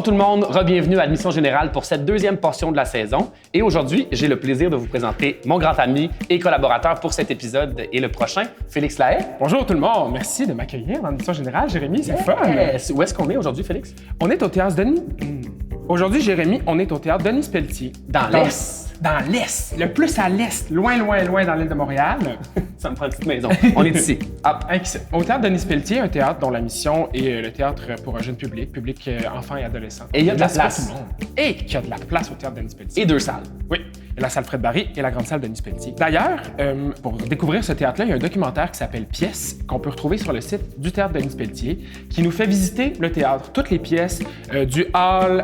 tout le monde, re-bienvenue à Admission Générale pour cette deuxième portion de la saison. Et aujourd'hui, j'ai le plaisir de vous présenter mon grand ami et collaborateur pour cet épisode et le prochain, Félix Lahaye. Bonjour tout le monde, merci de m'accueillir dans l'Admission Générale. Jérémy, c'est fun. Où est-ce qu'on est aujourd'hui, Félix? On est au Théâtre Denis. Aujourd'hui, Jérémy, on est au Théâtre Denis Pelletier. Dans l'Est. Dans l'Est, le plus à l'Est, loin dans l'île de Montréal. Ça me prend une petite maison. On est ici. Hop. Au Théâtre Denis Pelletier, un théâtre dont la mission est le théâtre pour un jeune public enfants et adolescents. Et il y a de la place. Tout le monde. Et qu'il y a de la place au Théâtre Denis Pelletier. Et deux salles. Oui, la salle Fred Barry et la grande salle Denis Pelletier. D'ailleurs, pour découvrir ce théâtre-là, il y a un documentaire qui s'appelle Pièces, qu'on peut retrouver sur le site du Théâtre Denis Pelletier, qui nous fait visiter le théâtre, toutes les pièces, du hall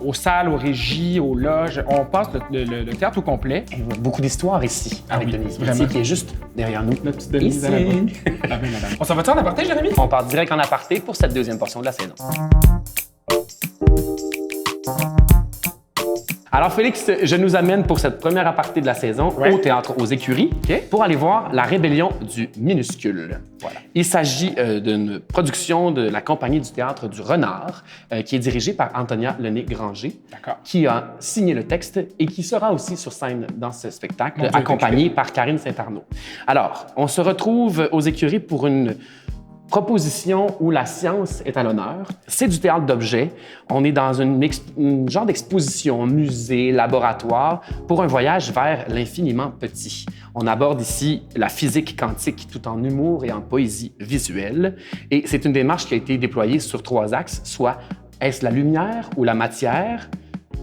aux salles, aux régies, aux loges. On passe le théâtre au complet. Il y a beaucoup d'histoires ici avec Denise Pelletier qui est juste derrière nous. La petite Denise à la bas. On s'en va-tu en aparté, Jérémy? On part direct en aparté pour cette deuxième portion de la saison. Alors Félix, je nous amène pour cette première aparté de la saison au Théâtre aux Écuries pour aller voir La Rébellion du Minuscule. Voilà. Il s'agit d'une production de la compagnie du Théâtre du Renard qui est dirigée par Antonia Lenné-Granger, qui a signé le texte et qui sera aussi sur scène dans ce spectacle, accompagnée par Karine Saint-Arnaud. Alors, on se retrouve aux Écuries pour une proposition où la science est à l'honneur. C'est du théâtre d'objets. On est dans une genre d'exposition, musée, laboratoire, pour un voyage vers l'infiniment petit. On aborde ici la physique quantique tout en humour et en poésie visuelle. Et c'est une démarche qui a été déployée sur 3 axes, soit est-ce la lumière ou la matière?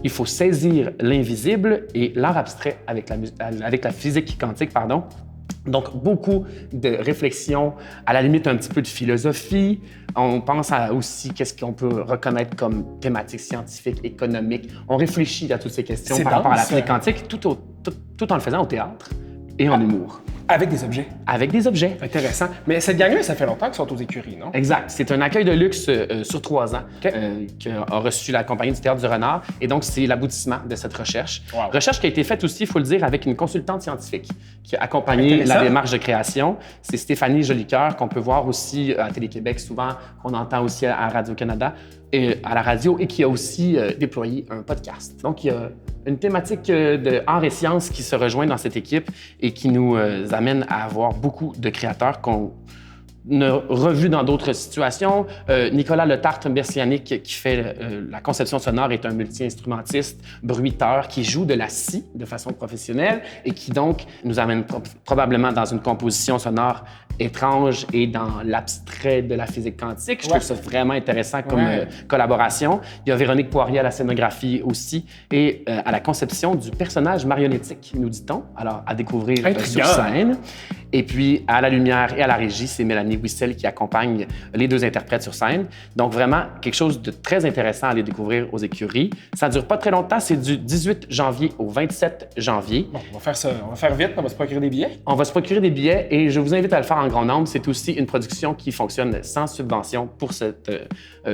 Il faut saisir l'invisible et l'art abstrait avec la physique quantique, pardon. Donc, beaucoup de réflexions, à la limite un petit peu de philosophie. On pense aussi qu'est-ce qu'on peut reconnaître comme thématique scientifique, économique. On réfléchit à toutes ces questions par rapport à la physique quantique tout en le faisant au théâtre et en humour. Avec des objets. Avec des objets. Intéressant. Mais cette gang-là, ça fait longtemps qu'ils sont aux Écuries, non? Exact. C'est un accueil de luxe sur 3 ans qui a reçu la compagnie du Théâtre du Renard. Et donc, c'est l'aboutissement de cette recherche. Wow. Recherche qui a été faite aussi, il faut le dire, avec une consultante scientifique qui a accompagné la démarche de création. C'est Stéphanie Jolicoeur, qu'on peut voir aussi à Télé-Québec souvent, qu'on entend aussi à Radio-Canada, et à la radio, et qui a aussi déployé un podcast. Donc, il y a une thématique de art et sciences qui se rejoint dans cette équipe et qui nous amène à avoir beaucoup de créateurs qu'on a revus dans d'autres situations. Nicolas Letarte-Bersianic, qui fait la conception sonore, est un multi-instrumentiste, bruiteur, qui joue de la scie de façon professionnelle et qui donc nous amène probablement dans une composition sonore étrange et dans l'abstrait de la physique quantique. Je trouve ça vraiment intéressant comme collaboration. Il y a Véronique Poirier à la scénographie aussi et à la conception du personnage marionnettique, nous dit-on. Alors, à découvrir sur scène. Et puis, à la lumière et à la régie, c'est Mélanie Wissel qui accompagne les 2 interprètes sur scène. Donc, vraiment, quelque chose de très intéressant à aller découvrir aux Écuries. Ça ne dure pas très longtemps, c'est du 18 janvier au 27 janvier. Bon, on va faire ça, on va faire vite, on va se procurer des billets. On va se procurer des billets et je vous invite à le faire en grand nombre. C'est aussi une production qui fonctionne sans subvention pour cette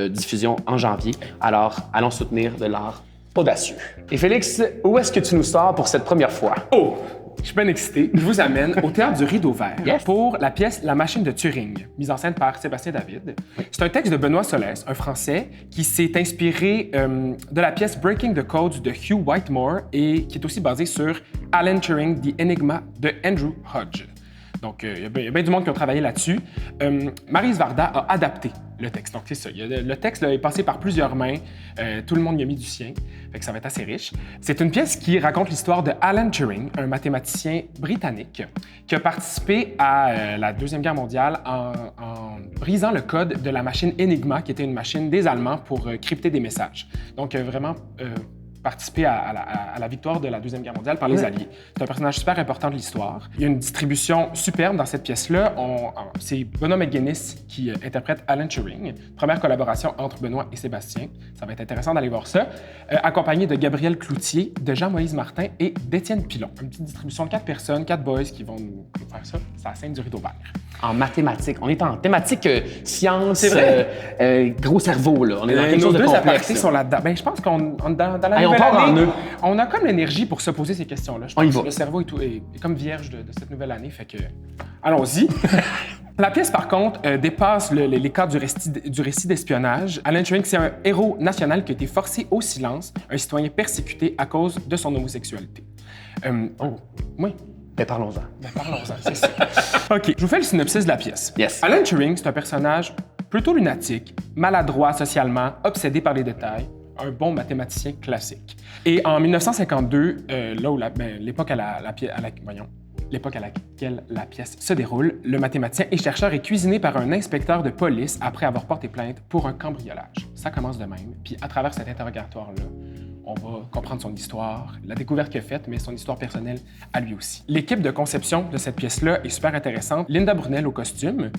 diffusion en janvier. Alors, allons soutenir de l'art audacieux. Et Félix, où est-ce que tu nous sors pour cette première fois? Oh! Je suis bien excité. Je vous amène au Théâtre du Rideau Vert pour la pièce La Machine de Turing, mise en scène par Sébastien David. C'est un texte de Benoît Solès, un Français, qui s'est inspiré de la pièce Breaking the Code de Hugh Whitmore et qui est aussi basé sur Alan Turing, The Enigma de Andrew Hodge. Donc, il y a bien du monde qui a travaillé là-dessus. Maryse Varda a adapté le texte. Donc, c'est ça. Le texte là, est passé par plusieurs mains. Tout le monde y a mis du sien. Fait que ça va être assez riche. C'est une pièce qui raconte l'histoire de Alan Turing, un mathématicien britannique qui a participé à la Deuxième Guerre mondiale en brisant le code de la machine Enigma, qui était une machine des Allemands pour crypter des messages. Donc, vraiment participer à la victoire de la Deuxième Guerre mondiale par les Alliés. C'est un personnage super important de l'histoire. Il y a une distribution superbe dans cette pièce-là. C'est Benoît McGuinness qui interprète Alan Turing. Première collaboration entre Benoît et Sébastien. Ça va être intéressant d'aller voir ça. Accompagné de Gabriel Cloutier, de Jean-Moïse Martin et d'Étienne Pilon. Une petite distribution de 4 personnes, 4 boys qui vont nous faire ça. C'est à la scène du Rideau Vert. En mathématiques. On est en thématique science, gros cerveau, là. On est dans quelque chose de complexe. Nos 2 apartés sont là-dedans. Ben, je pense qu'on dans la nouvelle année, on a comme l'énergie pour se poser ces questions-là. Je pense que le cerveau est comme vierge de cette nouvelle année, fait que Allons-y. La pièce, par contre, dépasse les cadres du récit d'espionnage. Alan Turing, c'est un héros national qui a été forcé au silence, un citoyen persécuté à cause de son homosexualité. Oui. Ben parlons-en. C'est ça. OK, je vous fais le synopsis de la pièce. Yes. Alan Turing, c'est un personnage plutôt lunatique, maladroit socialement, obsédé par les détails, un bon mathématicien classique. Et en 1952, l'époque à laquelle la pièce se déroule, le mathématicien et chercheur est cuisiné par un inspecteur de police après avoir porté plainte pour un cambriolage. Ça commence de même. Puis à travers cet interrogatoire-là, on va comprendre son histoire, la découverte qu'il a faite, mais son histoire personnelle à lui aussi. L'équipe de conception de cette pièce-là est super intéressante. Linda Brunel au costume,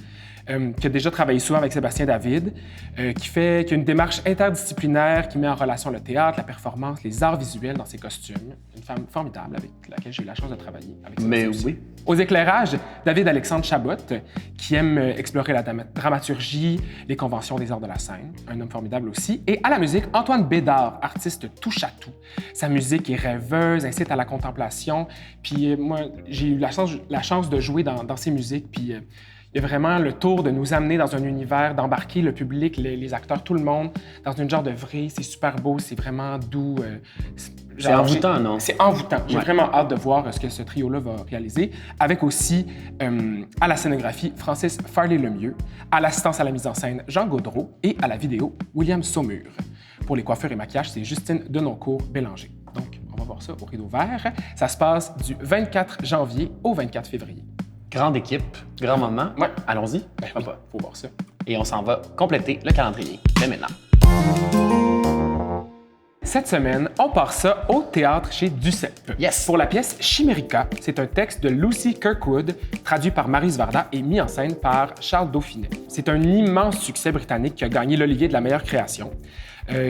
qui a déjà travaillé souvent avec Sébastien David, qui a une démarche interdisciplinaire qui met en relation le théâtre, la performance, les arts visuels dans ses costumes. Une femme formidable avec laquelle j'ai eu la chance de travailler. Mais oui. Aux éclairages, David-Alexandre Chabot, qui aime explorer la dramaturgie, les conventions des arts de la scène, un homme formidable aussi. Et à la musique, Antoine Bédard, artiste touche-à-tout. Sa musique est rêveuse, incite à la contemplation. Puis moi, j'ai eu la chance de jouer dans ses musiques. Puis il y a vraiment le tour de nous amener dans un univers, d'embarquer le public, les acteurs, tout le monde, dans une genre de vrai. C'est super beau, c'est vraiment doux. C'est envoûtant, non? C'est envoûtant. J'ai vraiment hâte de voir ce que ce trio-là va réaliser, avec aussi, à la scénographie, Francis Farley-Lemieux, à l'assistance à la mise en scène, Jean Gaudreau, et à la vidéo, William Saumur. Pour les coiffures et maquillages, c'est Justine Denoncourt-Bélanger. Donc, on va voir ça au Rideau Vert. Ça se passe du 24 janvier au 24 février. Grande équipe, grand moment. Ouais. Allons-y. Ben oui, faut voir ça. Et on s'en va compléter le calendrier dès maintenant. Cette semaine, on part ça au théâtre chez Duceppe. Yes. Pour la pièce Chimérica, c'est un texte de Lucy Kirkwood, traduit par Maryse Varda et mis en scène par Charles Dauphinet. C'est un immense succès britannique qui a gagné l'Olivier de la meilleure création.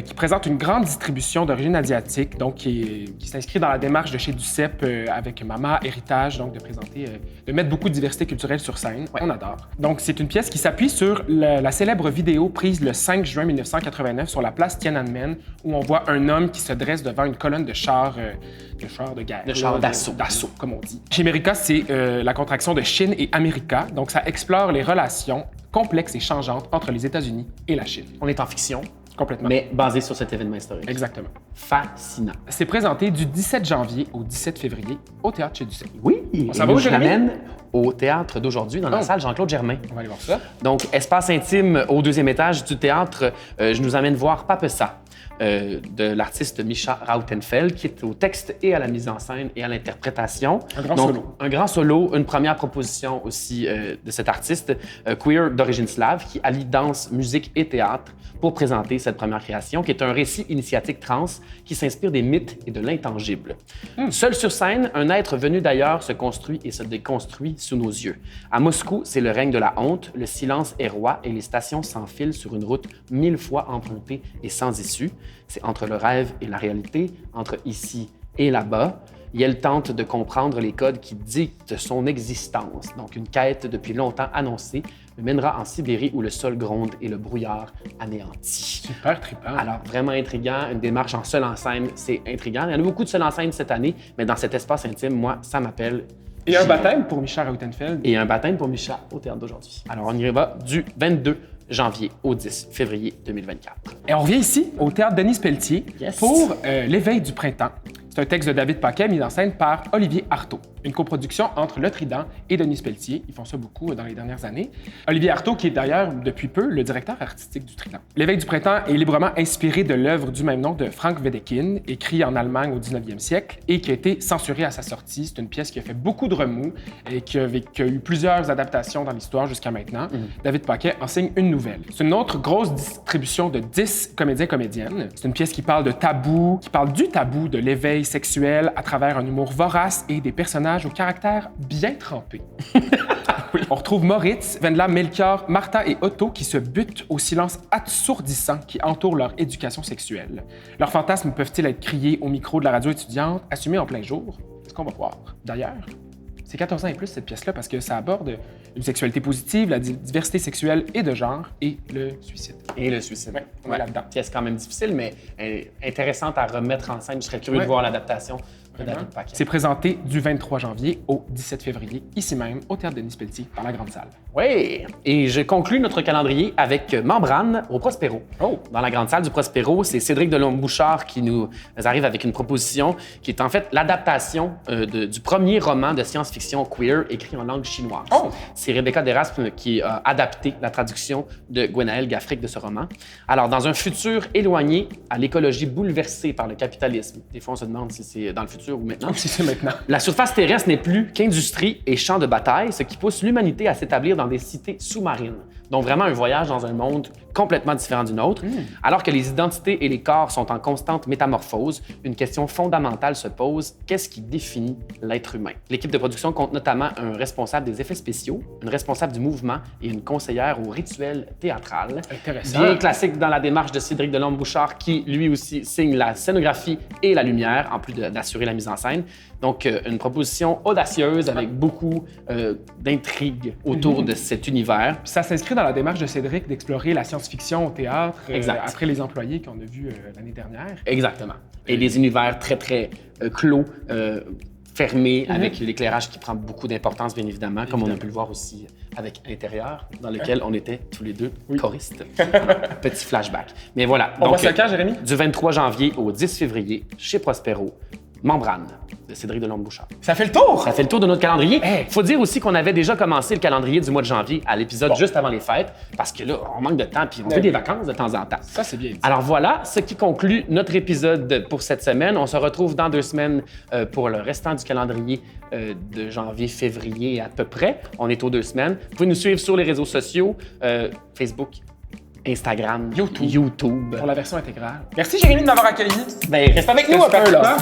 Qui présente une grande distribution d'origine asiatique, donc qui s'inscrit dans la démarche de chez Duceppe avec Mama, Héritage, donc de mettre beaucoup de diversité culturelle sur scène. Ouais. On adore. Donc, c'est une pièce qui s'appuie sur la célèbre vidéo prise le 5 juin 1989 sur la place Tiananmen, où on voit un homme qui se dresse devant une colonne de chars de guerre. De chars d'assaut. D'assaut, comme on dit. Chimérica, c'est la contraction de Chine et America, donc ça explore les relations complexes et changeantes entre les États-Unis et la Chine. On est en fiction. Complètement. Mais basé sur cet événement historique. Exactement. Fascinant. C'est présenté du 17 janvier au 17 février au Théâtre chez Duceppe. Oui, ça va où, je l'amène au théâtre d'aujourd'hui, dans la salle Jean-Claude Germain. On va aller voir ça. Donc, espace intime au 2e étage du théâtre. Je nous amène voir Papessa, de l'artiste Mischa Rautenfeld, qui est au texte et à la mise en scène et à l'interprétation. Un grand solo. Un grand solo, une première proposition aussi de cet artiste queer d'origine slave qui allie danse, musique et théâtre pour présenter cette première création, qui est un récit initiatique trans qui s'inspire des mythes et de l'intangible. Seul sur scène, un être venu d'ailleurs se construit et se déconstruit sous nos yeux. À Moscou, c'est le règne de la honte, le silence est roi et les stations s'enfilent sur une route 1000 fois empruntée et sans issue. C'est entre le rêve et la réalité, entre ici et là-bas. Yel tente de comprendre les codes qui dictent son existence. Donc, une quête depuis longtemps annoncée le mènera en Sibérie où le sol gronde et le brouillard anéantit. Super trippant. Alors, vraiment intriguant. Une démarche en seul en scène, c'est intriguant. Il y en a beaucoup de seul en scène cette année, mais dans cet espace intime, moi, ça m'appelle... Et un baptême pour Mischa Rautenfeld. Et un baptême pour Mischa au théâtre d'aujourd'hui. Alors, on y va du 22 janvier au 10 février 2024. Et on revient ici, au théâtre Denis Pelletier, pour L'éveil du printemps. C'est un texte de David Paquet mis en scène par Olivier Artaud. Une coproduction entre Le Trident et Denis Pelletier. Ils font ça beaucoup dans les dernières années. Olivier Artaud, qui est d'ailleurs depuis peu le directeur artistique du Trident. L'éveil du printemps est librement inspiré de l'œuvre du même nom de Frank Wedekind, écrit en Allemagne au 19e siècle et qui a été censurée à sa sortie. C'est une pièce qui a fait beaucoup de remous et qui a eu plusieurs adaptations dans l'histoire jusqu'à maintenant. David Paquet en signe une nouvelle. C'est une autre grosse distribution de 10 comédiens-comédiennes. C'est une pièce qui parle de tabou, qui parle du tabou de l'éveil sexuel à travers un humour vorace et des personnages au caractère bien trempé. Oui. On retrouve Moritz, Wendla, Melchior, Martha et Otto qui se butent au silence assourdissant qui entoure leur éducation sexuelle. Leurs fantasmes peuvent-ils être criés au micro de la radio étudiante, assumés en plein jour? C'est ce qu'on va voir. D'ailleurs, c'est 14 ans et plus cette pièce-là parce que ça aborde une sexualité positive, la diversité sexuelle et de genre et le suicide. Et le suicide. On est là-dedans. Pièce quand même difficile, mais intéressante à remettre en scène. Je serais curieux de voir l'adaptation David Paquet. C'est présenté du 23 janvier au 17 février, ici même, au Théâtre Denis Pelletier, dans la Grande Salle. Oui! Et je conclus notre calendrier avec Membrane au Prospero. Oh! Dans la Grande Salle du Prospero, c'est Cédric Delhomme-Bouchard qui nous arrive avec une proposition qui est en fait l'adaptation du premier roman de science-fiction queer écrit en langue chinoise. Oh! C'est Rebecca Deraspe qui a adapté la traduction de Gwenaëlle Gaffric de ce roman. Alors, dans un futur éloigné, à l'écologie bouleversée par le capitalisme, des fois on se demande si c'est dans le futur ou maintenant. Si c'est maintenant. La surface terrestre n'est plus qu'industrie et champ de bataille, ce qui pousse l'humanité à s'établir dans des cités sous-marines. Donc vraiment un voyage dans un monde complètement différent du nôtre. Alors que les identités et les corps sont en constante métamorphose, une question fondamentale se pose: qu'est-ce qui définit l'être humain? L'équipe de production compte notamment un responsable des effets spéciaux, une responsable du mouvement et une conseillère au rituel théâtral. Intéressant. Bien classique dans la démarche de Cédric Delhomme-Bouchard qui, lui aussi, signe la scénographie et la lumière, en plus d'assurer la mise en scène. Donc, une proposition audacieuse avec beaucoup d'intrigue autour de cet univers. Puis ça s'inscrit dans la démarche de Cédric d'explorer la science-fiction au théâtre après Les Employés qu'on a vu l'année dernière. Exactement. Et des univers très, très clos, fermés, avec l'éclairage qui prend beaucoup d'importance, bien évidemment, comme on a pu le voir aussi avec Intérieur, dans lequel on était tous les deux choristes. Petit flashback. Mais voilà. On voit ça quand, Jérémy? Du 23 janvier au 10 février, chez Prospero, Membrane, de Cédric Delhomme-Bouchard. Ça fait le tour! Ça fait le tour de notre calendrier. Hey. Faut dire aussi qu'on avait déjà commencé le calendrier du mois de janvier à l'épisode juste avant les fêtes, parce que là, on manque de temps, puis on veut des vacances de temps en temps. Ça, c'est bien dit. Alors voilà, ce qui conclut notre épisode pour cette semaine. On se retrouve dans 2 semaines pour le restant du calendrier de janvier, février à peu près. On est aux 2 semaines. Vous pouvez nous suivre sur les réseaux sociaux, Facebook, Instagram, YouTube. Pour la version intégrale. Merci, Jérémy, de m'avoir accueilli. Ben, reste avec nous un peu, là.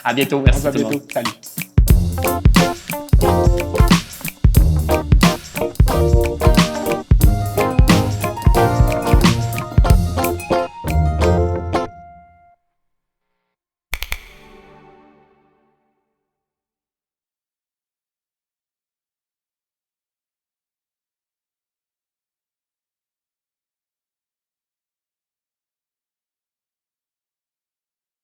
À bientôt. Merci. À bientôt. Salut.